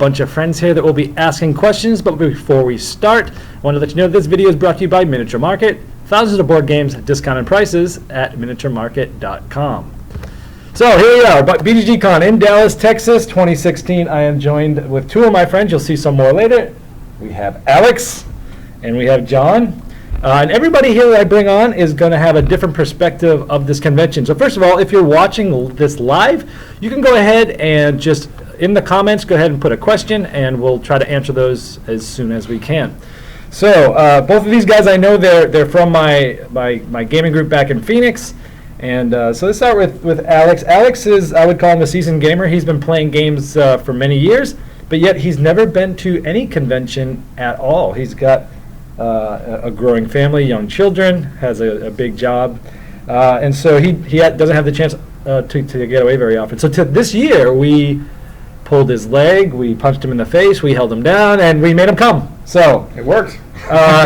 bunch of friends here that will be asking questions, but before we start, I want to let you know this video is brought to you by Miniature Market. Thousands of board games at discounted prices at miniaturemarket.com. So here we are, BGG Con in Dallas, Texas, 2016. I am joined with two of my friends. You'll see some more later. We have Alex and we have John. And everybody here that I bring on is going to have a different perspective of this convention. So first of all, if you're watching this live, you can go ahead and just, in the comments, go ahead and put a question, and we'll try to answer those as soon as we can. So both of these guys, I know they're from my gaming group back in Phoenix. And so let's start with Alex. Alex is, I would call him a seasoned gamer. He's been playing games for many years, but yet he's never been to any convention at all. He's got a growing family, young children, has a big job, and so he doesn't have the chance to get away very often. So this year we pulled his leg, we punched him in the face, we held him down, and we made him come. So it worked.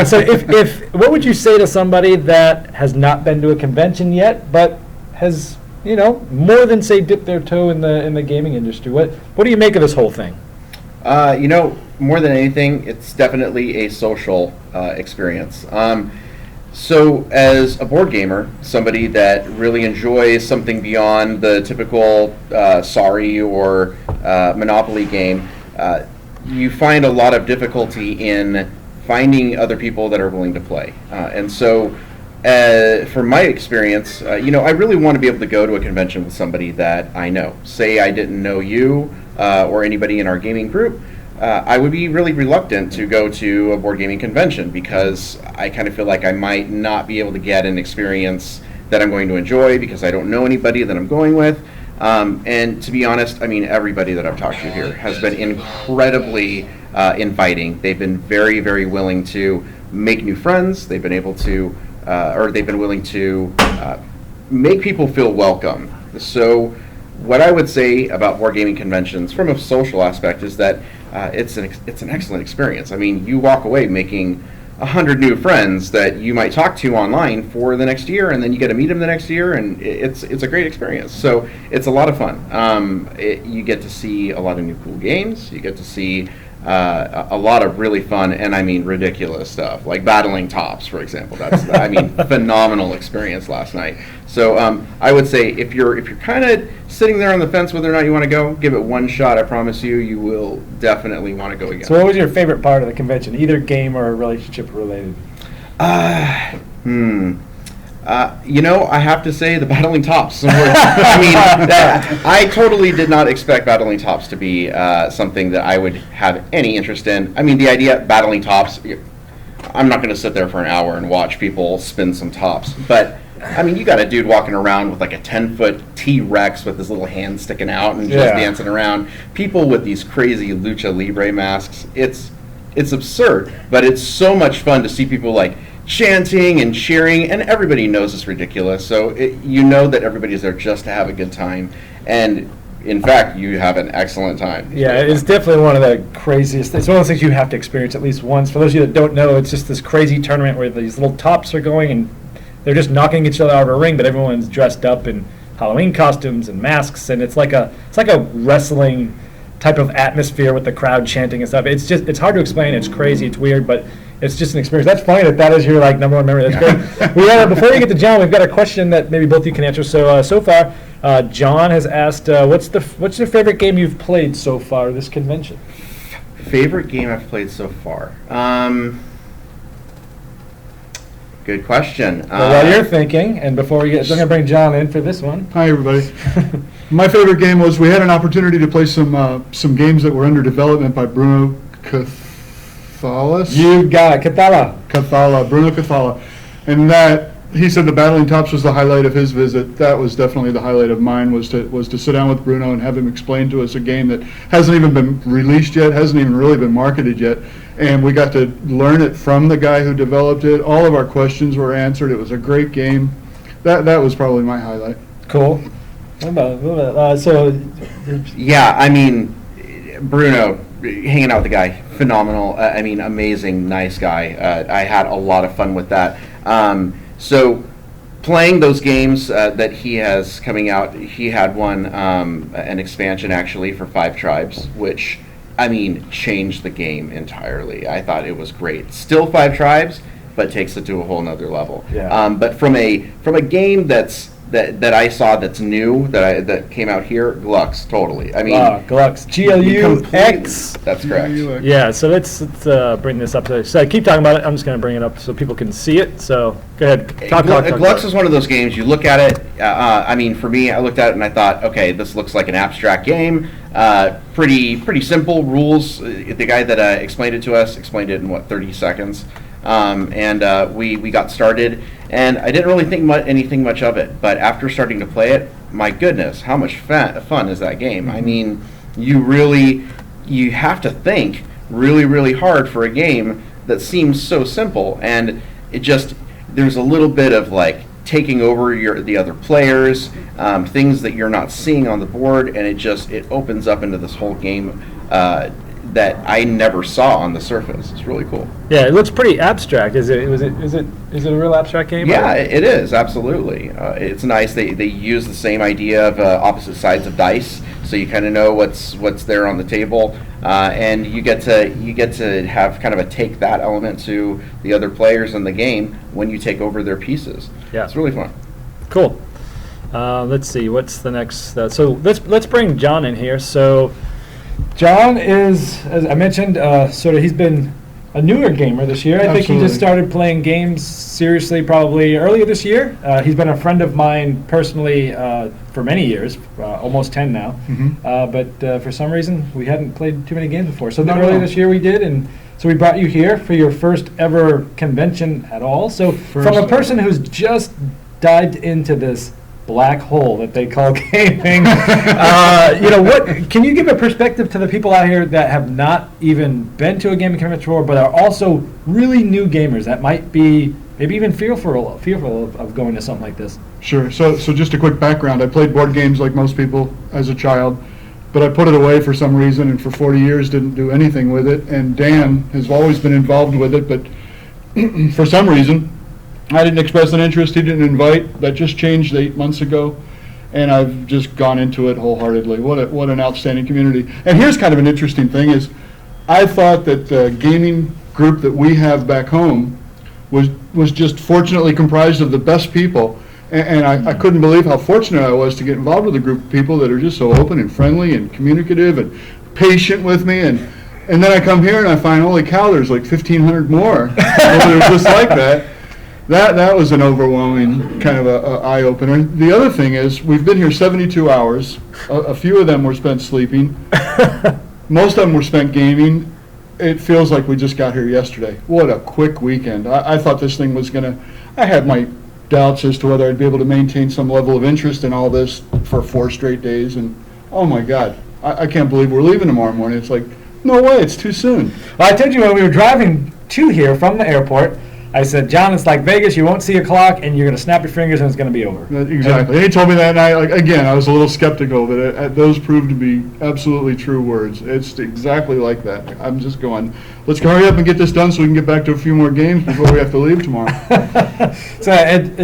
So if what would you say to somebody that has not been to a convention yet, but has more than say dipped their toe in the gaming industry? What do you make of this whole thing? More than anything, it's definitely a social experience. So as a board gamer, somebody that really enjoys something beyond the typical Sorry or Monopoly game, you find a lot of difficulty in finding other people that are willing to play. And so from my experience, I really want to be able to go to a convention with somebody that I know. Say I didn't know you or anybody in our gaming group, I would be really reluctant to go to a board gaming convention because I kind of feel like I might not be able to get an experience that I'm going to enjoy because I don't know anybody that I'm going with. And to be honest, everybody that I've talked to here has been incredibly inviting. They've been very, very willing to make new friends. They've been able to, or they've been willing to make people feel welcome. So what I would say about board gaming conventions from a social aspect is that it's an excellent experience. You walk away making 100 new friends that you might talk to online for the next year, and then you get to meet them the next year, and it's a great experience. So it's a lot of fun. You get to see a lot of new cool games. You get to see a lot of really fun and ridiculous stuff, like battling tops, for example. That's phenomenal experience last night. So I would say if you're kind of sitting there on the fence whether or not you want to go, give it one shot. I promise you will definitely want to go again. So what was your favorite part of the convention, either game or relationship related? I have to say the battling tops. I totally did not expect battling tops to be something that I would have any interest in. The idea of battling tops, I'm not going to sit there for an hour and watch people spin some tops. But, you got a dude walking around with like a 10-foot T-Rex with his little hand sticking out and just dancing around. People with these crazy lucha libre masks. It's absurd, but it's so much fun to see people like chanting and cheering, and everybody knows it's ridiculous, so that everybody's there just to have a good time, and in fact you have an excellent time. It's definitely one of the craziest. It's one of those things you have to experience at least once. For those of you that don't know, it's just this crazy tournament where these little tops are going and they're just knocking each other out of a ring, but everyone's dressed up in Halloween costumes and masks, and it's like a wrestling type of atmosphere with the crowd chanting and stuff. It's hard to explain. It's crazy, it's weird, but it's just an experience. That's funny that is your number one memory. That's great. Before we get to John, we've got a question that maybe both of you can answer. So far, John has asked, what's your favorite game you've played so far this convention? Favorite game I've played so far? Good question. While you're thinking, and before we get, I'm going to bring John in for this one. Hi, everybody. My favorite game was, we had an opportunity to play some games that were under development by Bruno Cathalis. You got it, Bruno Cathala. And that, he said the Battling Tops was the highlight of his visit. That was definitely the highlight of mine, was to sit down with Bruno and have him explain to us a game that hasn't even been released yet, hasn't even really been marketed yet. And we got to learn it from the guy who developed it. All of our questions were answered. It was a great game. That was probably my highlight. Cool. What about Bruno, hanging out with the guy, phenomenal. Amazing, nice guy. I had a lot of fun with that. So playing those games that he has coming out, he had one, an expansion actually for 5 Tribes, which I mean, changed the game entirely. I thought it was great. Still Five Tribes, but takes it to a whole nother level. Yeah. But from a game that I saw that's new, that came out here, Glux, totally. I mean, Glux, Glux. That's correct. Yeah, so let's bring this up. So keep talking about it. I'm just going to bring it up so people can see it. So go ahead. Talk Glux is one of those games, you look at it, I mean, for me, I looked at it and I thought, okay, this looks like an abstract game. Pretty simple rules. The guy that explained it to us explained it in, 30 seconds. We got started, and I didn't really think anything much of it. But after starting to play it, my goodness, how much fun is that game? I mean, you have to think really, really hard for a game that seems so simple, and there's a little bit of like taking over the other players, things that you're not seeing on the board, and it opens up into this whole game that I never saw on the surface. It's really cool. Yeah, it looks pretty abstract. Is it a real abstract game? Yeah, it is, absolutely. It's nice. They use the same idea of opposite sides of dice, so you kind of know what's there on the table, and you get to have kind of a take that element to the other players in the game when you take over their pieces. Yeah, it's really fun. Cool. Let's see. What's the next? So let's bring John in here. So John is, as I mentioned, he's been a newer gamer this year. I think he just started playing games seriously probably earlier this year. He's been a friend of mine personally for many years, almost 10 now. But for some reason, we hadn't played too many games before. So earlier this year we did, and so we brought you here for your first ever convention at all. So from a person who's just dived into this black hole that they call gaming, what can you give a perspective to the people out here that have not even been to a gaming convention before, but are also really new gamers that might be maybe even fearful of going to something like this? Sure. So just a quick background. I played board games like most people as a child, but I put it away for some reason, and for 40 years didn't do anything with it. And Dan has always been involved with it, but for some reason I didn't express an interest, he didn't invite. That just changed 8 months ago, and I've just gone into it wholeheartedly. What an outstanding community. And here's kind of an interesting thing is, I thought that the gaming group that we have back home was just fortunately comprised of the best people, and I couldn't believe how fortunate I was to get involved with a group of people that are just so open and friendly and communicative and patient with me, and then I come here and I find, holy cow, there's like 1,500 more that are just like that. That was an overwhelming kind of a eye-opener. The other thing is, we've been here 72 hours. A few of them were spent sleeping. Most of them were spent gaming. It feels like we just got here yesterday. What a quick weekend. I thought this thing was going to... I had my doubts as to whether I'd be able to maintain some level of interest in all this for 4 straight days. And, oh my God, I can't believe we're leaving tomorrow morning. It's like, no way, it's too soon. Well, I told you when we were driving to here from the airport, I said, John, it's like Vegas. You won't see a clock, and you're going to snap your fingers, and it's going to be over. Exactly. And he told me that, and I was a little skeptical, but those proved to be absolutely true words. It's exactly like that. I'm just going, let's hurry up and get this done so we can get back to a few more games before we have to leave tomorrow.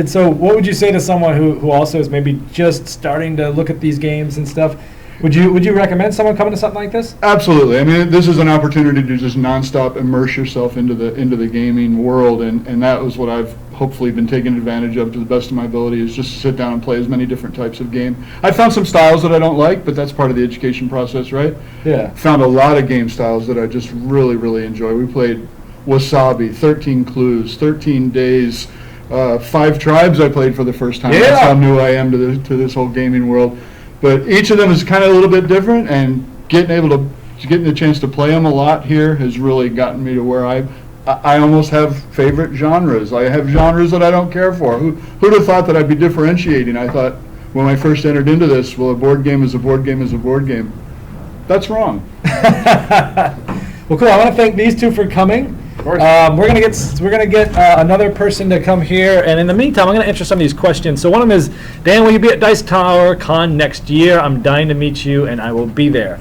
So what would you say to someone who also is maybe just starting to look at these games and stuff? Would you recommend someone coming to something like this? Absolutely. I mean, this is an opportunity to just nonstop immerse yourself into the gaming world, and that was what I've hopefully been taking advantage of to the best of my ability, is just to sit down and play as many different types of game. I found some styles that I don't like, but that's part of the education process, right? Yeah. Found a lot of game styles that I just really, really enjoy. We played Wasabi, 13 Clues, 13 Days, 5 Tribes I played for the first time. Yeah. That's how new I am to this whole gaming world. But each of them is kind of a little bit different, and getting the chance to play them a lot here has really gotten me to where I almost have favorite genres. I have genres that I don't care for. Who'd have thought that I'd be differentiating? I thought when I first entered into this, well, a board game is a board game is a board game. That's wrong. Well, cool. I want to thank these two for coming. Of course. We're gonna get another person to come here, and in the meantime, I'm gonna answer some of these questions. So one of them is, Dan, will you be at Dice Tower Con next year? I'm dying to meet you, and I will be there.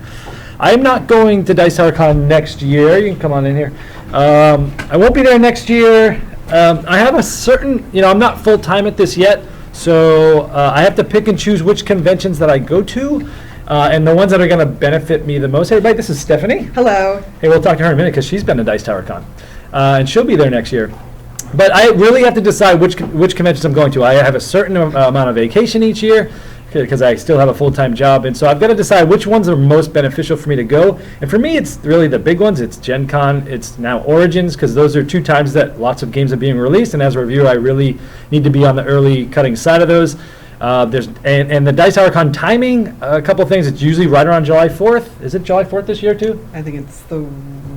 I'm not going to Dice Tower Con next year. You can come on in here. I won't be there next year. I have a certain, I'm not full time at this yet, so I have to pick and choose which conventions that I go to. And the ones that are going to benefit me the most, hey, everybody, this is Stephanie. Hello. Hey, we'll talk to her in a minute because she's been to Dice Tower Con. And she'll be there next year. But I really have to decide which conventions I'm going to. I have a certain amount of vacation each year because I still have a full-time job. And so I've got to decide which ones are most beneficial for me to go. And for me, it's really the big ones. It's Gen Con. It's now Origins, because those are 2 times that lots of games are being released. And as a reviewer, I really need to be on the early cutting side of those. And the Dice Tower Con timing, a couple things. It's usually right around July 4th. Is it July 4th this year, too? I think it's the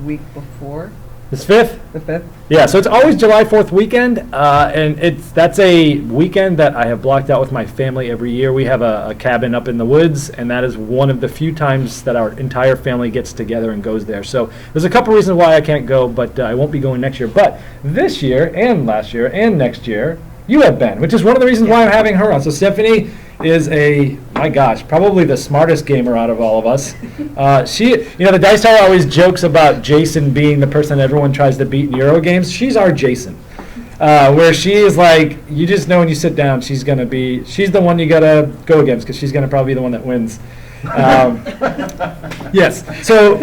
week before. It's 5th? The 5th? Yeah, so it's always July 4th weekend, and that's a weekend that I have blocked out with my family every year. We have a cabin up in the woods, and that is one of the few times that our entire family gets together and goes there. So there's a couple reasons why I can't go, but I won't be going next year. But this year, and last year, and next year, you have been, which is one of the reasons why I'm having her on. So Stephanie is my gosh, probably the smartest gamer out of all of us. The Dice Tower always jokes about Jason being the person everyone tries to beat in Euro games. She's our Jason, where she is like, you just know when you sit down, she's the one you gotta go against because she's gonna probably be the one that wins. Yes. So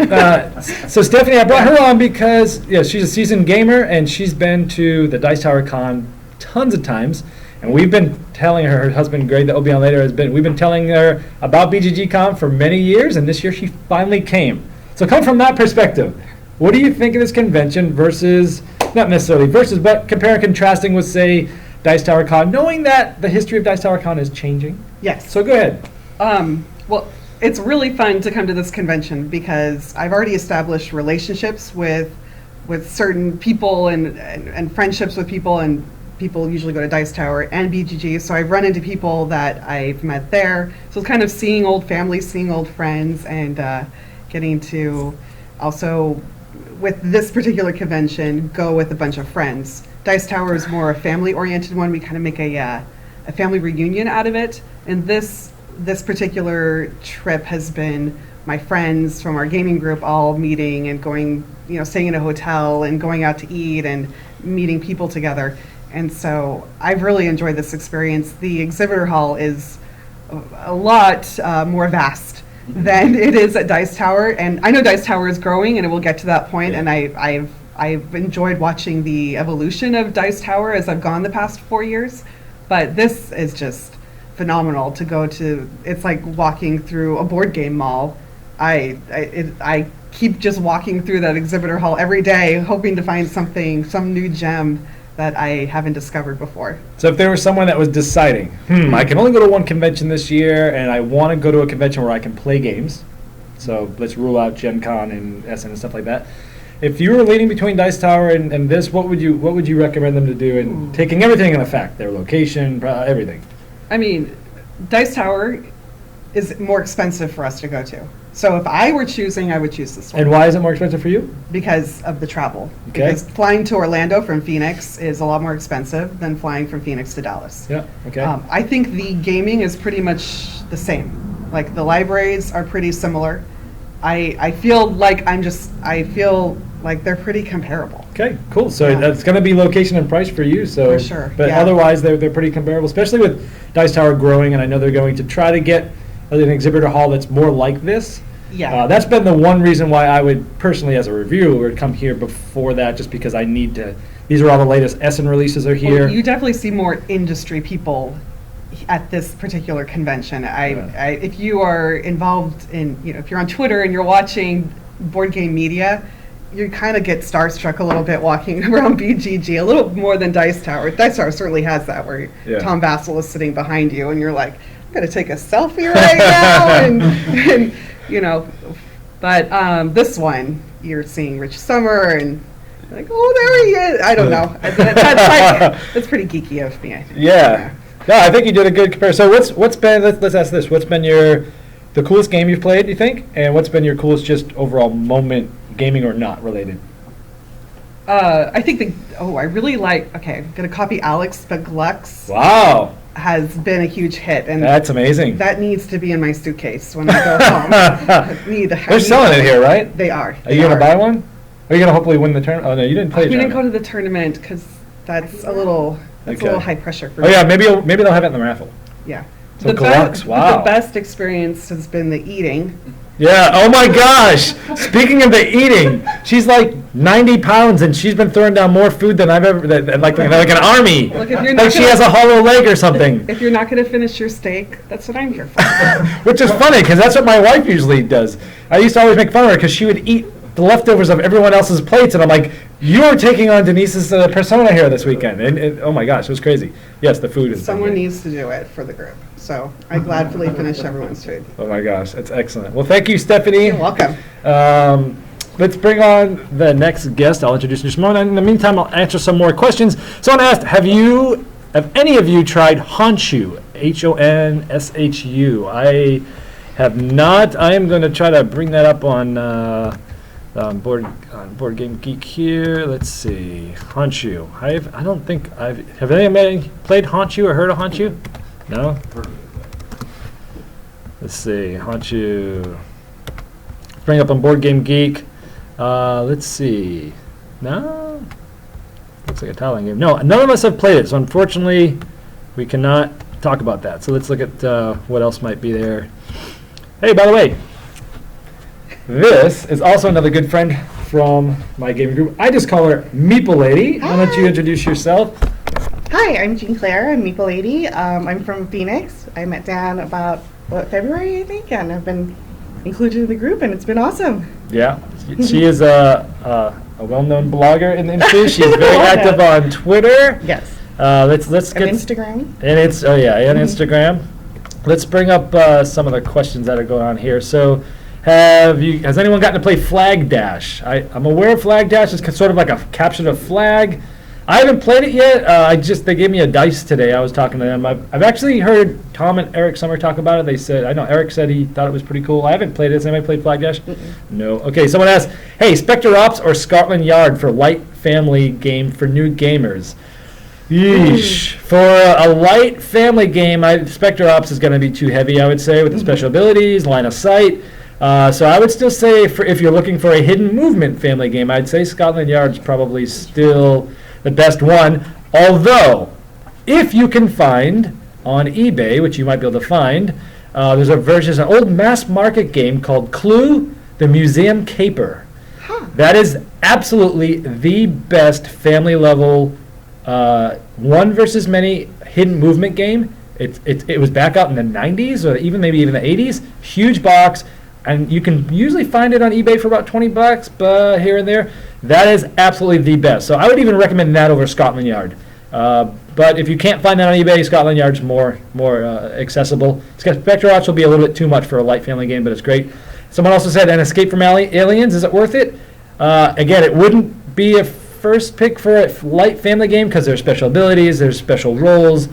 Stephanie, I brought her on because she's a seasoned gamer and she's been to the Dice Tower Con tons of times. And we've been telling her husband Greg, that will be on later, we've been telling her about BGG Con for many years, and this year she finally came. So come from that perspective. What do you think of this convention versus, not necessarily versus, but compare and contrasting with, say, Dice Tower Con, knowing that the history of Dice Tower Con is changing? Yes. So go ahead. Well, it's really fun to come to this convention because I've already established relationships with certain people and friendships with people, and people usually go to Dice Tower and BGG, so I've run into people that I've met there. So it's kind of seeing old families, seeing old friends, and getting to also, with this particular convention, go with a bunch of friends. Dice Tower is more a family-oriented one. We kind of make a family reunion out of it, and this particular trip has been my friends from our gaming group all meeting and going, staying in a hotel and going out to eat and meeting people together. And so I've really enjoyed this experience. The exhibitor hall is a lot more vast than it is at Dice Tower. And I know Dice Tower is growing, and it will get to that point. And I've enjoyed watching the evolution of Dice Tower as I've gone the past 4 years. But this is just phenomenal to go to. It's like walking through a board game mall. I keep just walking through that exhibitor hall every day, hoping to find some new gem that I haven't discovered before. So if there was someone that was deciding, I can only go to one convention this year, and I want to go to a convention where I can play games, so let's rule out Gen Con and SN and stuff like that. If you were leaning between Dice Tower and this, what would you recommend them to do, and taking everything in effect, their location, everything? I mean, Dice Tower is more expensive for us to go to. So if I were choosing, I would choose this one. And why is it more expensive for you? Because of the travel. Okay. Because flying to Orlando from Phoenix is a lot more expensive than flying from Phoenix to Dallas. Yeah, okay. I think the gaming is pretty much the same. Like, the libraries are pretty similar. I feel like they're pretty comparable. Okay, cool. So that's going to be location and price for you. So, for sure. But otherwise, they're pretty comparable, especially with Dice Tower growing, and I know they're going to try to get an exhibitor hall that's more like this. Yeah. That's been the one reason why I would personally, as a reviewer, come here before that, just because I need to. These are all the latest Essen releases are here. Well, you definitely see more industry people at this particular convention. If you are involved in, if you're on Twitter and you're watching board game media, you kind of get starstruck a little bit walking around BGG, a little more than Dice Tower. Dice Tower certainly has that, where Tom Vassell is sitting behind you and you're like, I'm going to take a selfie right now. But this one, you're seeing Rich Sommer and like, oh, there he is. I don't know. That's pretty geeky of me, I think. Yeah. No, I think you did a good comparison. So what's been, let's ask this, what's been the coolest game you've played, you think? And what's been your coolest just overall moment, gaming or not related? I think I really like, I'm going to copy Alex, but Glux. Wow. Has been a huge hit, and that's amazing. That needs to be in my suitcase when I go home. They're selling it here, right? They are. Are you going to buy one? Are you going to hopefully win the tournament? Oh no, you didn't play. We didn't go to the tournament because that's a little high pressure for me. Oh yeah, maybe they'll have it in the raffle. Yeah. So Deluxe, wow. The best experience has been the eating. Yeah, oh my gosh. Speaking of the eating, she's like 90 pounds and she's been throwing down more food than I've ever, like an army. Look, if you're not like she has a hollow leg or something. If you're not going to finish your steak, that's what I'm here for. Which is funny because that's what my wife usually does. I used to always make fun of her because she would eat the leftovers of everyone else's plates, and I'm like, you're taking on Denise's persona here this weekend. And oh my gosh, it was crazy. Yes, the food is. Someone needs to do it for the group. So I gladly finish everyone's food. Oh my gosh, that's excellent. Well, thank you, Stephanie. You're welcome. Let's bring on the next guest. I'll introduce you in just a moment. In the meantime, I'll answer some more questions. Someone asked, have any of you tried Honshu? Honshu. I have not. I am going to try to bring that up on Board Game Geek here. Let's see. Honshu. I don't think have anybody played Honshu or heard of Honshu? No? Let's see. Honshu. Bring up on Board Game Geek. Let's see. No? Looks like a tiling game. No, none of us have played it, so unfortunately we cannot talk about that. So let's look at what else might be there. Hey, by the way, this is also another good friend from my gaming group. I just call her Meeple Lady. Why don't you introduce yourself? Hi, I'm Jean Claire. I'm Meeple Lady. I'm from Phoenix. I met Dan about, February, I think, and I've been included in the group, and it's been awesome. Yeah, she is a well-known blogger in the industry. She's very active on Twitter. Yes. Let's get Instagram. And Instagram. Let's bring up some of the questions that are going on here. So, has anyone gotten to play Flag Dash? I'm aware of Flag Dash. It's sort of like a capture the flag. I haven't played it yet. They gave me a dice today. I was talking to them. I've actually heard Tom and Eric Summer talk about it. I know Eric said he thought it was pretty cool. I haven't played it. Has anybody played Flag Dash? No. Okay, someone asked, hey, Spectre Ops or Scotland Yard for light family game for new gamers? Yeesh. For a light family game, Spectre Ops is going to be too heavy, I would say, with the special abilities, line of sight. So I would still say if you're looking for a hidden movement family game, I'd say Scotland Yard's probably still the best one. Although, if you can find on eBay, which you might be able to find, there's an old mass market game called Clue, the Museum Caper. That is absolutely the best family level one versus many hidden movement game. It was back out in the 90s or maybe even the 80s. Huge box, and you can usually find it on eBay for about $20, but here and there. That is absolutely the best. So I would even recommend that over Scotland Yard. But if you can't find that on eBay, Scotland Yard's more accessible. Spectre Ops will be a little bit too much for a light family game, but it's great. Someone also said, an Escape from Aliens, is it worth it? Again, it wouldn't be a first pick for a light family game because there's special abilities, there's special roles.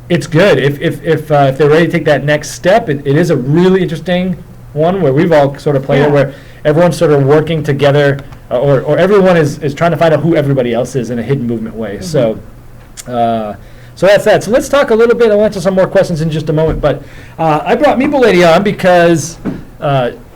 It's good. If they're ready to take that next step, it is a really interesting one where we've all sort of played it, where everyone's sort of working together, or everyone is trying to find out who everybody else is in a hidden movement way. So that's that. So let's talk a little bit. I'll answer some more questions in just a moment. But I brought Meeple Lady on because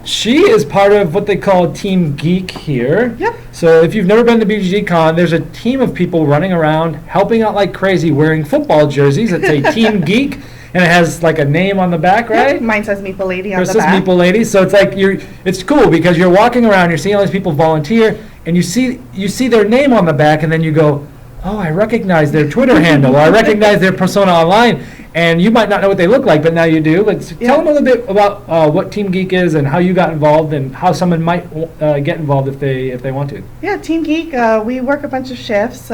she is part of what they call Team Geek here. Yep. So if you've never been to BGG Con, there's a team of people running around, helping out like crazy, wearing football jerseys that say Team Geek, and it has like a name on the back, right? Yep. Mine says Meeple Lady on Yours the says back. Meeple Lady. So it's like it's cool because you're walking around, you're seeing all these people volunteer, and you see their name on the back, and then you go, oh, I recognize their Twitter handle, or I recognize their persona online. And you might not know what they look like, but now you do. Tell them a little bit about what Team Geek is and how you got involved and how someone might get involved if they want to. Yeah, Team Geek, we work a bunch of shifts.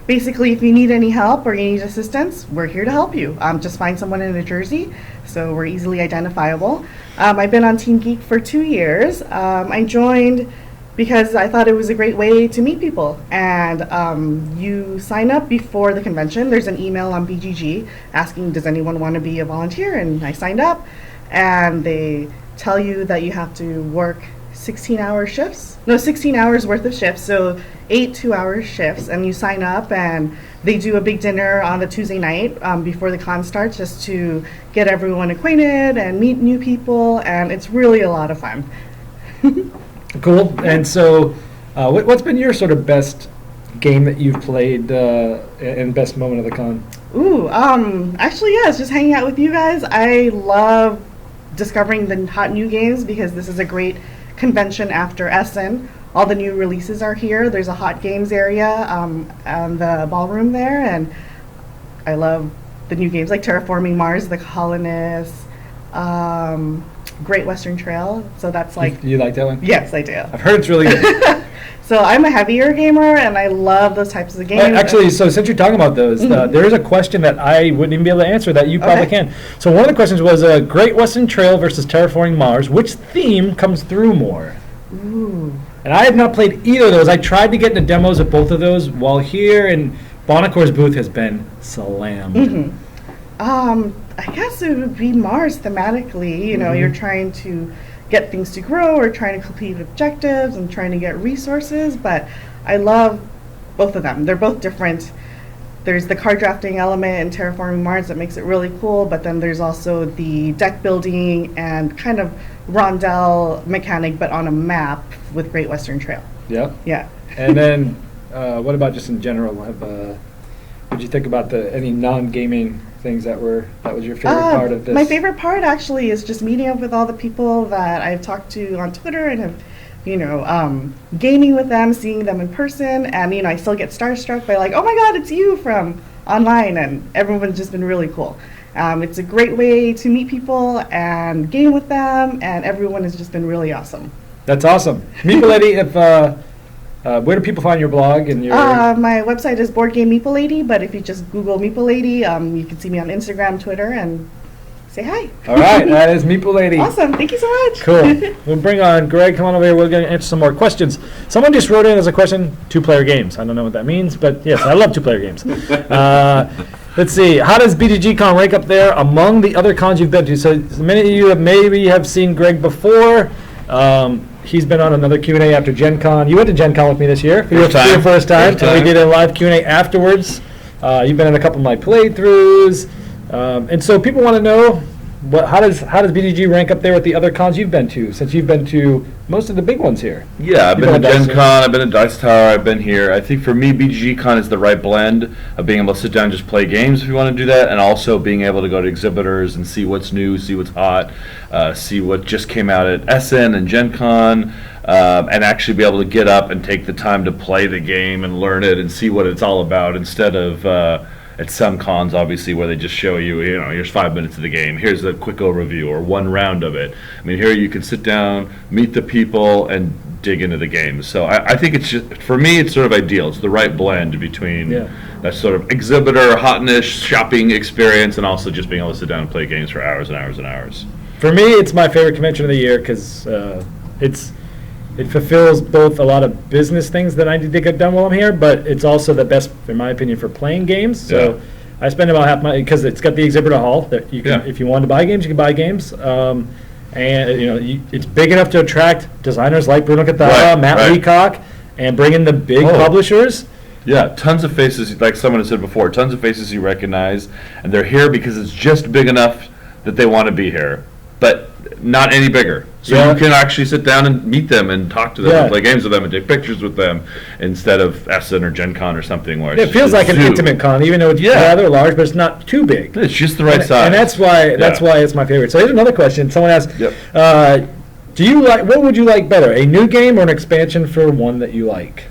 Basically, if you need any help or you need assistance, we're here to help you. Just find someone in New Jersey, so we're easily identifiable. I've been on Team Geek for 2 years. I joined because I thought it was a great way to meet people. And you sign up before the convention. There's an email on BGG asking, does anyone want to be a volunteer? And I signed up, and they tell you that you have to work 16 hours worth of shifts, so 8 2-hour shifts, and you sign up, and they do a big dinner on the Tuesday night before the con starts, just to get everyone acquainted and meet new people, and it's really a lot of fun. Cool. And so what's been your sort of best game that you've played and best moment of the con? Ooh, actually, yeah, it's just hanging out with you guys. I love discovering the hot new games because this is a great convention after Essen. All the new releases are here. There's a hot games area on the ballroom there, and I love the new games like Terraforming Mars, The Colonists, Great Western Trail. So that's like... You like that one? Yes, I do. I've heard it's really good. So I'm a heavier gamer, and I love those types of games. Actually, so since you're talking about those, there is a question that I wouldn't even be able to answer that you probably can. So one of the questions was Great Western Trail versus Terraforming Mars. Which theme comes through more? Ooh. And I have not played either of those. I tried to get into demos of both of those while here, and Bonacore's booth has been slammed. I guess it would be Mars thematically. You know, you're trying to get things to grow or trying to complete objectives and trying to get resources, but I love both of them. They're both different. There's the card drafting element in Terraforming Mars that makes it really cool, but then there's also the deck building and kind of rondel mechanic, but on a map with Great Western Trail. Yeah. Yeah. And then what about just in general? What did you think about any non-gaming things that was your favorite part of this? My favorite part actually is just meeting up with all the people that I've talked to on Twitter and have, gaming with them, seeing them in person, and I still get starstruck by like, oh my God, it's you from online, and everyone's just been really cool. It's a great way to meet people and game with them, and everyone has just been really awesome. That's awesome. Meeple Lady, where do people find your blog and your? My website is Board Game Meeple Lady, but if you just Google Meeple Lady, you can see me on Instagram, Twitter, and say hi. All right, that is Meeple Lady. Awesome, thank you so much. Cool. We'll bring on Greg. Come on over here. We're going to answer some more questions. Someone just wrote in as a question, two-player games. I don't know what that means, but yes, I love two-player games. Let's see. How does BGG Con rank up there among the other cons you've been to? So many of you have seen Greg before. He's been on another Q&A after Gen Con. You went to Gen Con with me this year for your first time. And we did a live Q&A afterwards. You've been in a couple of my playthroughs. And so people want to know, how does BGG rank up there with the other cons you've been to, since you've been to most of the big ones here? Yeah, I've been to Gen Con, I've been to Dice Tower, I've been here. I think for me, BGG Con is the right blend of being able to sit down and just play games if you want to do that, and also being able to go to exhibitors and see what's new, see what's hot, see what just came out at Essen and Gen Con, and actually be able to get up and take the time to play the game and learn it and see what it's all about, instead of at some cons, obviously, where they just show you, here's 5 minutes of the game, here's a quick overview or one round of it. I mean, here you can sit down, meet the people, and dig into the game. So I think it's just, for me, it's sort of ideal. It's the right blend between that sort of exhibitor, hotness, shopping experience, and also just being able to sit down and play games for hours and hours and hours. For me, it's my favorite convention of the year because it fulfills both a lot of business things that I need to get done while I'm here, but it's also the best, in my opinion, for playing games. So I spend about half my, because it's got the exhibitor hall that you can, if you want to buy games, you can buy games. And it's big enough to attract designers like Bruno Cathala, Matt Leacock, and bring in the big publishers. Yeah, tons of faces, like someone had said before, tons of faces you recognize, and they're here because it's just big enough that they want to be here, but not any bigger. So you can actually sit down and meet them and talk to them and play games with them and take pictures with them instead of Essen or Gen Con or something where it feels like an intimate con, even though it's rather large, but it's not too big. It's just the right size. And that's why it's my favorite. So here's another question. Someone asked, what would you like better, a new game or an expansion for one that you like?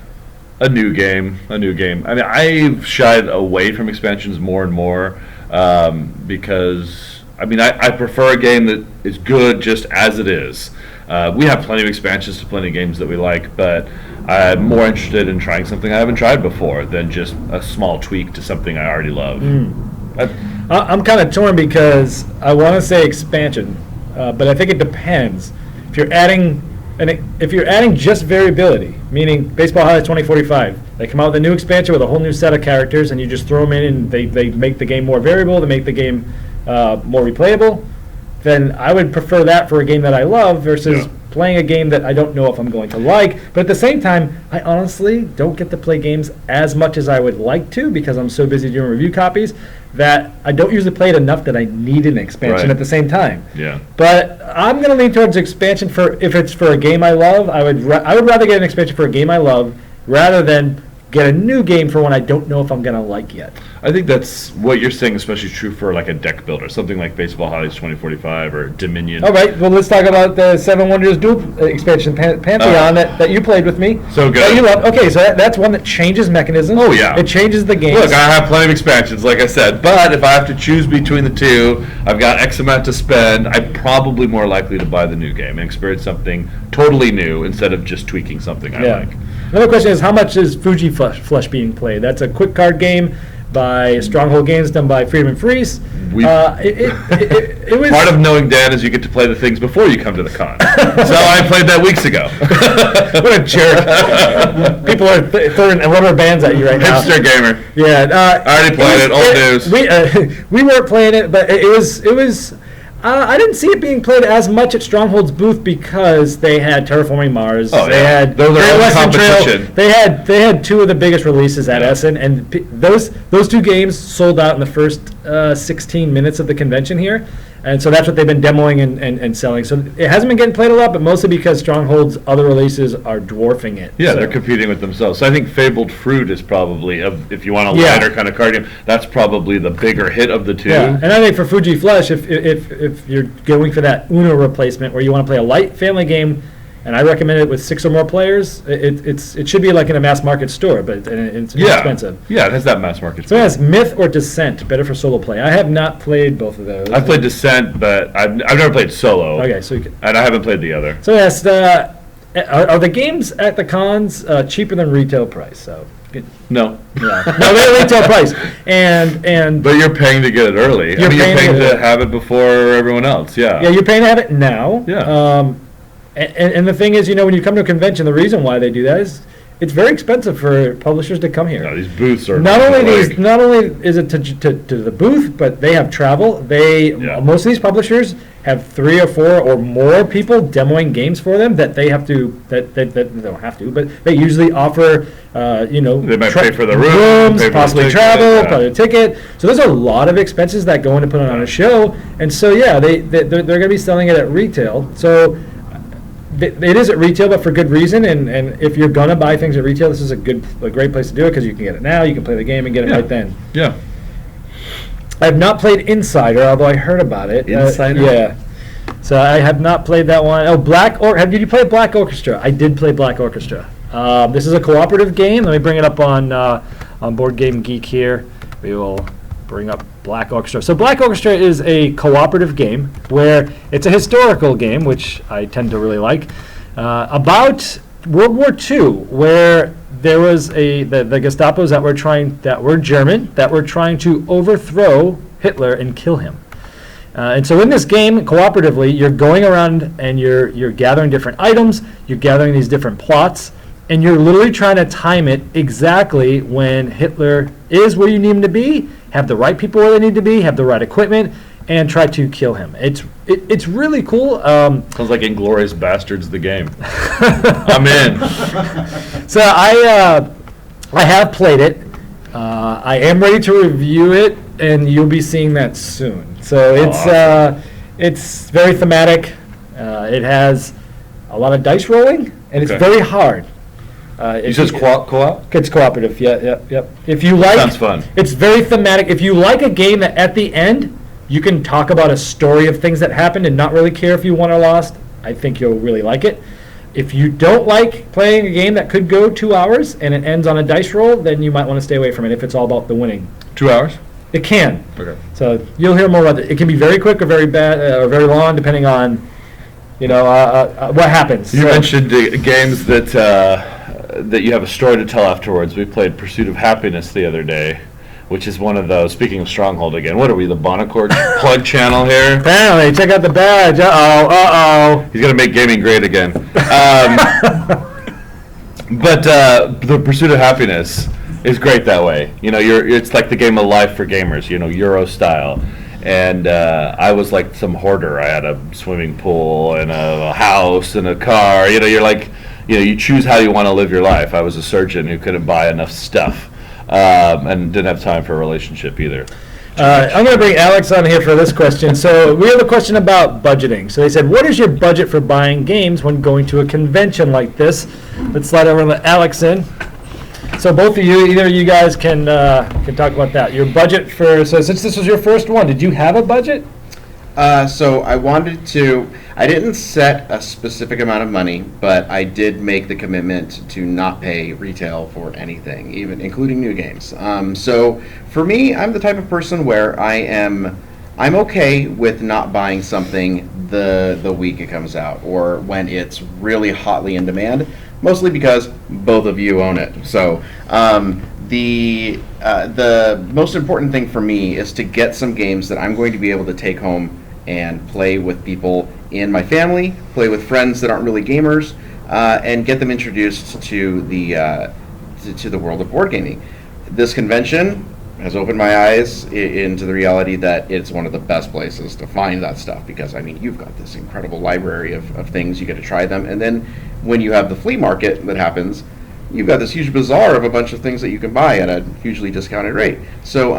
A new game. I mean, I've shied away from expansions more and more because I prefer a game that is good just as it is. We have plenty of expansions to plenty of games that we like, but I'm more interested in trying something I haven't tried before than just a small tweak to something I already love. I'm kind of torn because I want to say expansion, but I think it depends. If you're adding just variability, meaning Baseball Highlights 2045, they come out with a new expansion with a whole new set of characters, and you just throw them in, and they make the game more variable, they make the game more replayable, then I would prefer that for a game that I love versus playing a game that I don't know if I'm going to like. But at the same time, I honestly don't get to play games as much as I would like to because I'm so busy doing review copies that I don't usually play it enough that I need an expansion at the same time. Yeah. But I'm going to lean towards expansion if it's for a game I love. I would rather get an expansion for a game I love rather than get a new game for one I don't know if I'm gonna like yet. I think that's what you're saying, especially true for like a deck builder, something like Baseball Hollies 2045 or Dominion. All right, well, let's talk about the Seven Wonders Duel expansion Pantheon that you played with me. So good. That you love. Okay, so that's one that changes mechanisms. Oh, yeah. It changes the game. Look, I have plenty of expansions, like I said, but if I have to choose between the two, I've got X amount to spend. I'm probably more likely to buy the new game and experience something totally new instead of just tweaking something I like. Another question is, how much is Fuji Flush being played? That's a quick card game by Stronghold Games, done by Freedom and Freeze. It was Part of knowing Dan is you get to play the things before you come to the con. So I played that weeks ago. What a jerk! People are throwing rubber bands at you right now. Hipster gamer. Yeah, I already played it. Old news. We weren't playing it, but it was. I didn't see it being played as much at Stronghold's booth because they had Terraforming Mars. Oh, they yeah. had Those are Great all Western Trail. competition. They had two of the biggest releases at Yeah. Essen, and those two games sold out in the first 16 minutes of the convention here. And so that's what they've been demoing and selling. So it hasn't been getting played a lot, but mostly because Stronghold's other releases are dwarfing it. Yeah, So- they're competing with themselves. So I think Fabled Fruit is probably, if you want a Yeah. lighter kind of card game, that's probably the bigger hit of the two. Yeah, and I think for Fuji Flush, if you're going for that Uno replacement where you want to play a light family game, and I recommend it with 6 or more players, it should be like in a mass market store, but it's more expensive. Yeah, it has that mass market. So it has Myth or Descent, better for solo play. I have not played both of those. I've played Descent, but I've never played solo. Okay, so you can, And I haven't played the other. so yes, are the games at the cons cheaper than retail price? So No. yeah, no, they're retail price, and But you're paying to get it early. You're You're paying paying to- to have it before everyone else. Yeah. yeah, you're paying to have it now. Yeah. And the thing is, when you come to a convention, the reason why they do that is it's very expensive for publishers to come here. No, these booths are Not like- only is it to the booth, but they have travel. Yeah. Most of these publishers have 3 or 4 or more people demoing games for them that they have to that they don't have to, but they usually offer. They might pay for the room, pay for the possibly ticket, travel, yeah. probably a ticket. So there's a lot of expenses that go into putting on a show, and so yeah, they're going to be selling it at retail. So. It is at retail, but for good reason. And if you're gonna buy things at retail, this is a great place to do it because you can get it now. You can play the game and get it Yeah. right then. Yeah. I have not played Insider, although I heard about it. Insider? Yeah. So I have not played that one. Oh, did you play Black Orchestra? I did play Black Orchestra. This is a cooperative game. Let me bring it up on Board Game Geek here. We will bring up Black Orchestra. So Black Orchestra is a cooperative game where it's a historical game, which I tend to really like, about World War II, where there was the Gestapos that were German, that were trying to overthrow Hitler and kill him. And so in this game, cooperatively, you're going around and you're gathering different items, you're gathering these different plots, and you're literally trying to time it exactly when Hitler is where you need him to be, have the right people where they need to be, have the right equipment, and try to kill him. It's really cool. Sounds like Inglourious Bastards, the game. I'm in. So I have played it. I am ready to review it, and you'll be seeing that soon. So it's very thematic. It has a lot of dice rolling, and it's Okay. very hard. You said co-op? It's cooperative. Yeah. If you like, Sounds fun. It's very thematic. If you like a game that at the end you can talk about a story of things that happened and not really care if you won or lost, I think you'll really like it. If you don't like playing a game that could go 2 hours and it ends on a dice roll, then you might want to stay away from it if it's all about the winning. 2 hours? It can. Okay. So you'll hear more about it. It can be very quick or very bad or very long, depending on what happens. You So- mentioned games that you have a story to tell afterwards. We played Pursuit of Happiness the other day, which is one of those. Speaking of Stronghold again, what are we, the Bonacord plug channel here? Apparently, check out the badge. Uh-oh. He's gonna make gaming great again. But the Pursuit of Happiness is great that way. It's like the game of life for gamers. Euro style. And I was like some hoarder. I had a swimming pool and a house and a car. You're like, you choose how you want to live your life. I was a surgeon who couldn't buy enough stuff and didn't have time for a relationship either. I'm going to bring Alex on here for this question. So we have a question about budgeting. So they said, what is your budget for buying games when going to a convention like this? Let's slide over and let Alex in. So both of you, either of you guys can talk about that. Your budget so since this was your first one, did you have a budget? So I didn't set a specific amount of money, but I did make the commitment to not pay retail for anything, even including new games. So for me, I'm the type of person where I'm okay with not buying something the week it comes out or when it's really hotly in demand, mostly because both of you own it. So the most important thing for me is to get some games that I'm going to be able to take home and play with people in my family, play with friends that aren't really gamers, and get them introduced to the world of board gaming. This convention has opened my eyes into the reality that it's one of the best places to find that stuff, because I mean, you've got this incredible library of things, you get to try them, and then when you have the flea market that happens, you've got this huge bazaar of a bunch of things that you can buy at a hugely discounted rate. So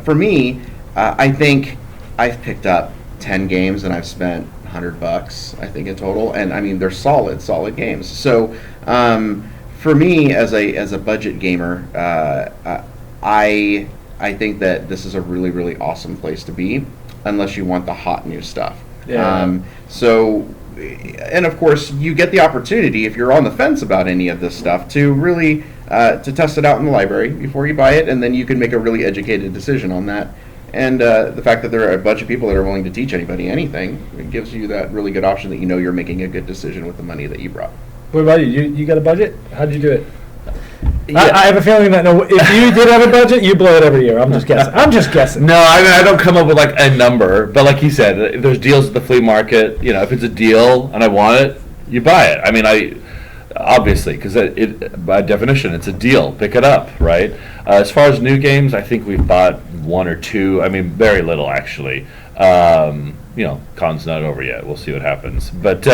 for me, I think I've picked up 10 games and I've spent $100, I think, in total, and I mean, they're solid games. So for me, as a budget gamer, I think that this is a really, really awesome place to be, unless you want the hot new stuff. Yeah. And of course, you get the opportunity, if you're on the fence about any of this stuff, to really to test it out in the library before you buy it, and then you can make a really educated decision on that. And the fact that there are a bunch of people that are willing to teach anybody anything, it gives you that really good option that you know you're making a good decision with the money that you brought. What about you? You got a budget? How did you do it? Yeah. I have a feeling that if you did have a budget, you blow it every year. I'm just guessing. No, I mean, I don't come up with like a number, but like you said, there's deals at the flea market. You know, if it's a deal and I want it, you buy it. I mean, obviously, because by definition, it's a deal. Pick it up, right? As far as new games, I think we've bought one or two. I mean, very little actually. You know, con's not over yet. We'll see what happens. But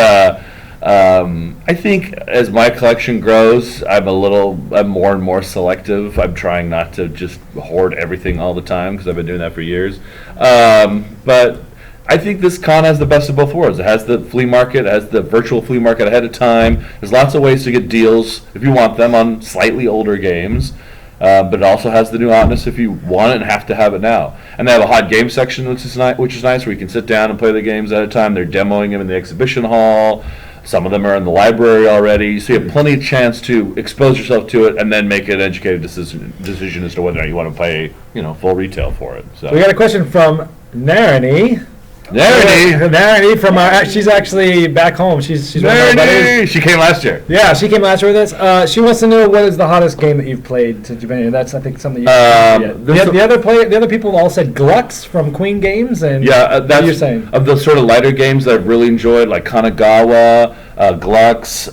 I think as my collection grows, I'm more and more selective. I'm trying not to just hoard everything all the time, because I've been doing that for years. But I think this con has the best of both worlds. It has the flea market, it has the virtual flea market ahead of time. There's lots of ways to get deals if you want them on slightly older games. But it also has the new hotness if you want it and have to have it now. And they have a hot game section, which is nice, where you can sit down and play the games at a time. They're demoing them in the exhibition hall. Some of them are in the library already. So you have plenty of chance to expose yourself to it and then make an educated decision as to whether or not you want to pay, full retail for it. So We got a question from Narani. Narani from she's actually back home. She's one of our buddies. She came last year. Yeah, she came last year with us. She wants to know what is the hottest game that you've played since you've been here. That's, I think, something you the other people all said Glux from Queen Games, and that's what you're saying. Of the sort of lighter games that I've really enjoyed, like Kanagawa, Glux,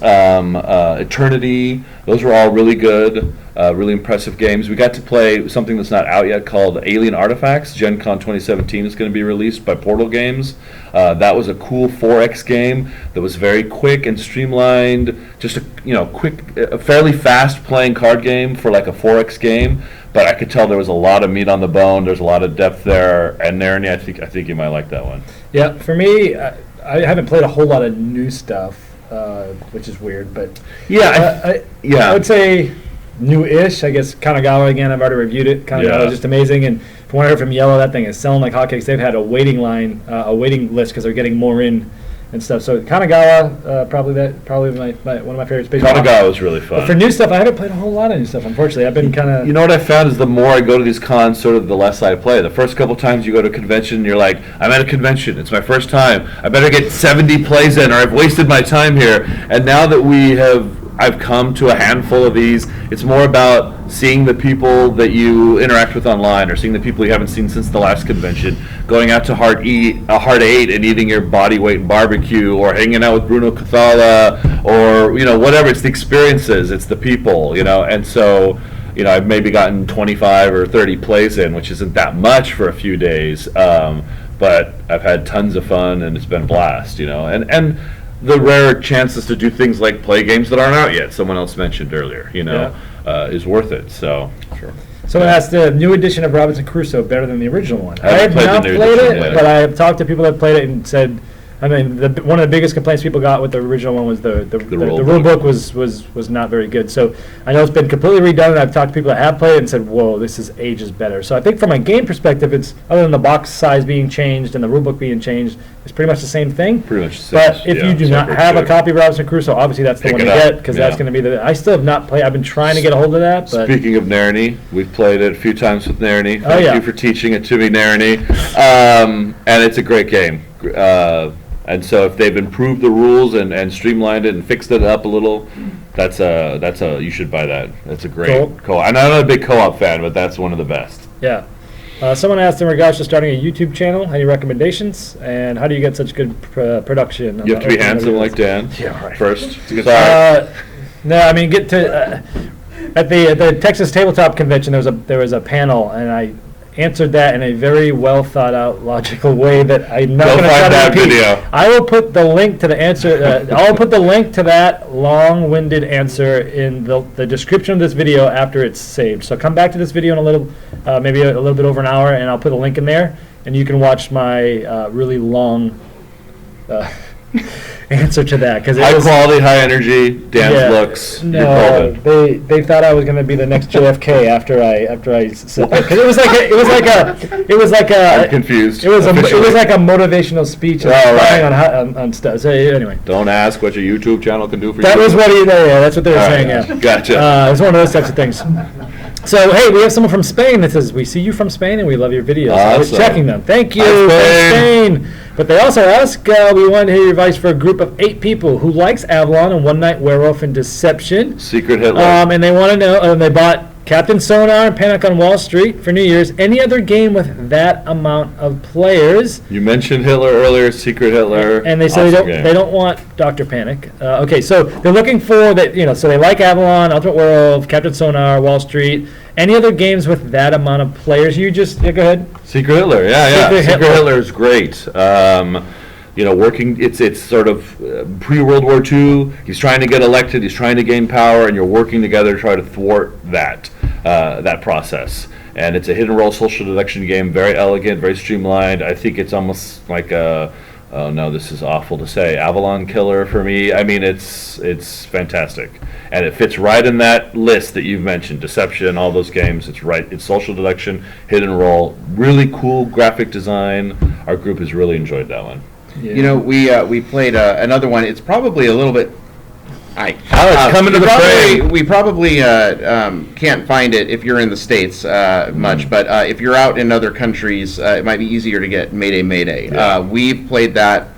Eternity. Those were all really good. Really impressive games. We got to play something that's not out yet called Alien Artifacts. Gen Con 2017 is going to be released by Portal Games. That was a cool 4X game that was very quick and streamlined. Just a fairly fast playing card game for like a 4X game. But I could tell there was a lot of meat on the bone. There's a lot of depth there. And Narani, I think you might like that one. Yeah, for me, I haven't played a whole lot of new stuff, which is weird. But I would say new-ish. I guess Kanagawa, again, I've already reviewed it. Kanagawa is just amazing, and from what I heard from Yellow, that thing is selling like hotcakes. They've had a waiting list because they're getting more in and stuff. So Kanagawa, probably one of my favorites. Kanagawa was really fun. But for new stuff, I haven't played a whole lot of new stuff, unfortunately. I've been kind of... You know what I found is the more I go to these cons, sort of the less I play. The first couple times you go to a convention, you're like, I'm at a convention. It's my first time. I better get 70 plays in or I've wasted my time here. And now that I've come to a handful of these, it's more about seeing the people that you interact with online or seeing the people you haven't seen since the last convention, going out to Heart 8 and eating your body weight in barbecue, or hanging out with Bruno Cathala, or whatever. It's the experiences, it's the people, and so I've maybe gotten 25 or 30 plays in, which isn't that much for a few days, but I've had tons of fun and it's been a blast, and the rare chances to do things like play games that aren't out yet, someone else mentioned earlier, is worth it. So, sure. Someone asked the new edition of Robinson Crusoe better than the original one. I haven't have not played it, yet. but I have talked to people that played it and said I mean, one of the biggest complaints people got with the original one was the rule book was not very good. So I know it's been completely redone, and I've talked to people that have played it and said, whoa, this is ages better. So I think from a game perspective, it's, other than the box size being changed and the rule book being changed, it's pretty much the same thing. Pretty much the same. But if you do not have a copy of Robinson Crusoe, obviously that's the one to get, because that's going to be I still have not played. I've been trying to get a hold of that. But speaking of Narny, we've played it a few times with Narny. Thank you for teaching it to me, Narny. And it's a great game. And so if they've improved the rules and streamlined it and fixed it up a little, that's you should buy that. That's a great co-op. I'm not a big co-op fan, but that's one of the best. Yeah. Someone asked in regards to starting a YouTube channel, any recommendations, and how do you get such good production? You have to be handsome like Dan. Yeah, right. First. No, I mean, get to at the Texas Tabletop Convention. There was a panel, and I answered that in a very well thought out, logical way that I'm not going to try to repeat. Video. I will put the link to the answer. I'll put the link to that long-winded answer in the description of this video after it's saved. So come back to this video in a little, maybe a little bit over an hour, and I'll put a link in there, and you can watch my really long answer to that, because high quality, high energy. Dan's looks. No, they thought I was going to be the next JFK after I said that, because it was like a I'm confused. It was like a motivational speech on stuff. So anyway, don't ask what your YouTube channel can do for you. That was what that's what they were saying. Yeah, gotcha. It's one of those types of things. So, hey, we have someone from Spain that says, we see you from Spain and we love your videos. Awesome. I was checking them. Thank you from Spain. But they also ask, we want to hear your advice for a group of 8 people who likes Avalon and One Night Werewolf and Deception. Secret Hitler. And they want to know, they bought Captain Sonar and Panic on Wall Street for New Year's. Any other game with that amount of players? You mentioned Hitler earlier, Secret Hitler. And they say they don't want Dr. Panic. Okay, so they're looking for that, so they like Avalon, Ultimate Werewolf, Captain Sonar, Wall Street. Any other games with that amount of players? You just go ahead. Secret Hitler, yeah. Secret Hitler is great. Working. It's sort of pre-World War II. He's trying to get elected. He's trying to gain power, and you're working together to try to thwart that process. And it's a hidden role social deduction game. Very elegant, very streamlined. I think it's almost like a. Oh no, this is awful to say. Avalon killer for me. I mean, it's fantastic, and it fits right in that list that you've mentioned. Deception, all those games. It's right. It's social deduction, hidden role. Really cool graphic design. Our group has really enjoyed that one. Yeah. We played another one. It's probably a little bit. Coming to the fray. We probably can't find it if you're in the States much, but if you're out in other countries, it might be easier to get Mayday Mayday. Yeah. We've played that.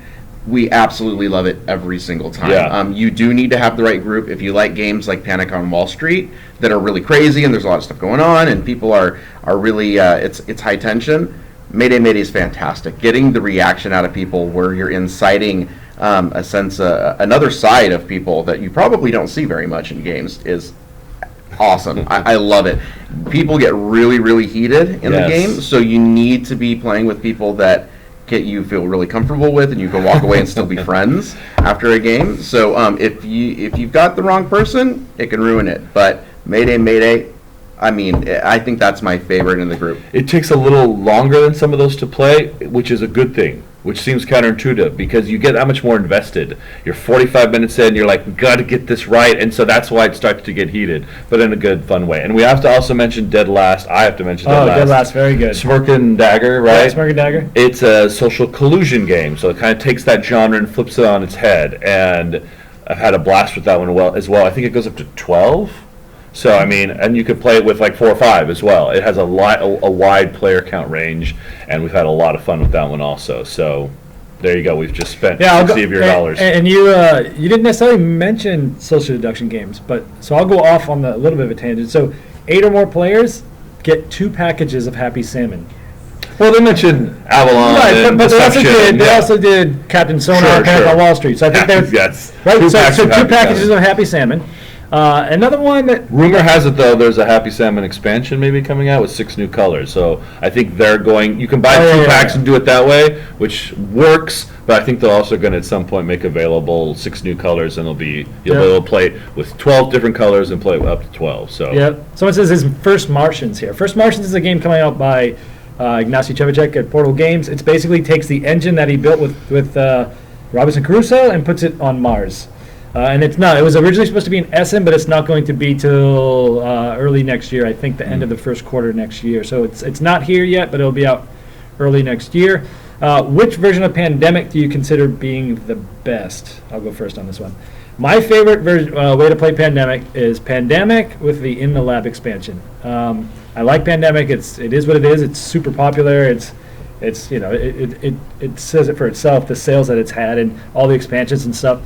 We absolutely love it every single time. Yeah. You do need to have the right group if you like games like Panic on Wall Street that are really crazy and there's a lot of stuff going on and people are really it's high tension. Mayday Mayday is fantastic. Getting the reaction out of people where you're inciting a sense, another side of people that you probably don't see very much in games is awesome. I love it. People get really, really heated in the game, so you need to be playing with people that you feel really comfortable with, and you can walk away and still be friends after a game. So if you've got the wrong person, it can ruin it. But Mayday Mayday, I mean, I think that's my favorite in the group. It takes a little longer than some of those to play, which is a good thing, which seems counterintuitive because you get that much more invested. You're 45 minutes in, you're like, we got to get this right, and so that's why it starts to get heated, but in a good, fun way. And we have to also mention Dead Last. I have to mention Dead Last. Oh, Dead Last, very good. Smirk and Dagger, right? Yeah, Smirk and Dagger. It's a social collusion game, so it kind of takes that genre and flips it on its head, and I've had a blast with that one as well. I think it goes up to 12. So, I mean, and you could play it with like 4 or 5 as well. It has a wide player count range, and we've had a lot of fun with that one also. So, there you go. We've just spent 60 of your dollars. And you didn't necessarily mention social deduction games, but so I'll go off on a little bit of a tangent. So, 8 or more players get 2 packages of Happy Salmon. Well, they mentioned Avalon, right? But Deception, they also did Captain Sonar, Panic on Wall Street. So I think there's right. So 2 packages of Happy Salmon. Another one that rumor has it though, there's a Happy Salmon expansion maybe coming out with 6 new colors. So I think they're going. You can buy 2 packs and do it that way, which works. But I think they're also going to at some point make available 6 new colors, and you'll be able to play with 12 different colors and play up to 12. So someone says his First Martians here. First Martians is a game coming out by Ignacy Trzewiczek at Portal Games. It basically takes the engine that he built with Robinson Crusoe and puts it on Mars. And it's not. It was originally supposed to be in Essen, but it's not going to be till early next year. I think the end of the first quarter next year. So it's not here yet, but it'll be out early next year. Which version of Pandemic do you consider being the best? I'll go first on this one. My favorite way to play Pandemic is Pandemic with the In the Lab expansion. I like Pandemic. It is what it is. It's super popular. It's you know it says it for itself. The sales that it's had and all the expansions and stuff.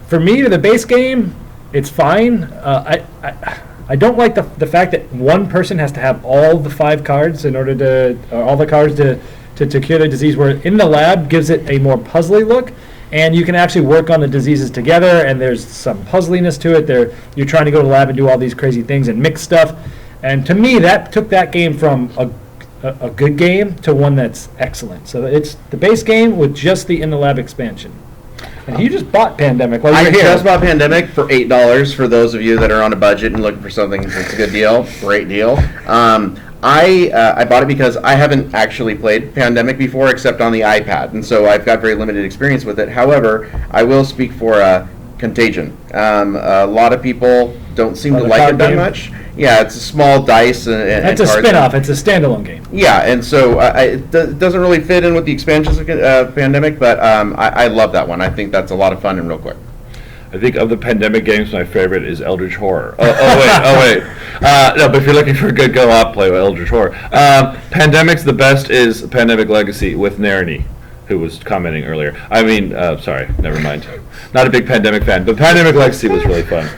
For me, the base game, it's fine. I don't like the fact that one person has to have all the 5 cards in order to, or all the cards to cure the disease, where In the Lab gives it a more puzzly look, and you can actually work on the diseases together, and there's some puzzliness to it. You're trying to go to the lab and do all these crazy things and mix stuff, and to me, that took that game from a good game to one that's excellent. So it's the base game with just the In the Lab expansion. And you just bought Pandemic while you were I here. just bought Pandemic for $8 for those of you that are on a budget and looking for something that's a good deal. Great deal. I bought it because I haven't actually played Pandemic before except on the iPad, and so I've got very limited experience with it. However, I will speak for Contagion. A lot of people don't seem to the like card it that game? much. Yeah, it's a small dice and It's a cards. spin-off. It's a standalone game. Yeah, and so it doesn't really fit in with the expansions of Pandemic, but I love that one. I think that's a lot of fun and real quick. I think of the Pandemic games, my favorite is Eldritch Horror. Oh wait. No, but if you're looking for a good co-op, play with Eldritch Horror. Pandemic's the best is Pandemic Legacy with Narani, who was commenting earlier. I mean, sorry, never mind. Not a big Pandemic fan, but Pandemic Legacy was really fun.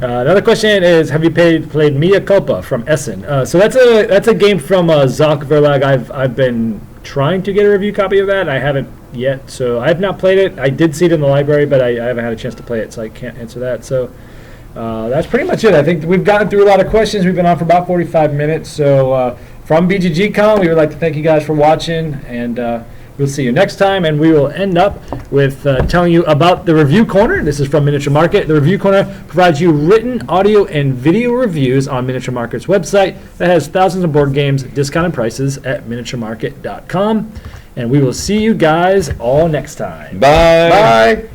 Another question is: have you played Mea Culpa from Essen? So that's a game from Zoc Verlag. I've been trying to get a review copy of that. I haven't yet, so I have not played it. I did see it in the library, but I haven't had a chance to play it, so I can't answer that. So that's pretty much it. I think we've gotten through a lot of questions. We've been on for about 45 minutes. So from BGG Con, we would like to thank you guys for watching, and we'll see you next time. And we will end up with telling you about the Review Corner. This is from Miniature Market. The Review Corner provides you written, audio, and video reviews on Miniature Market's website that has thousands of board games, discounted prices at miniaturemarket.com. And we will see you guys all next time. Bye. Bye.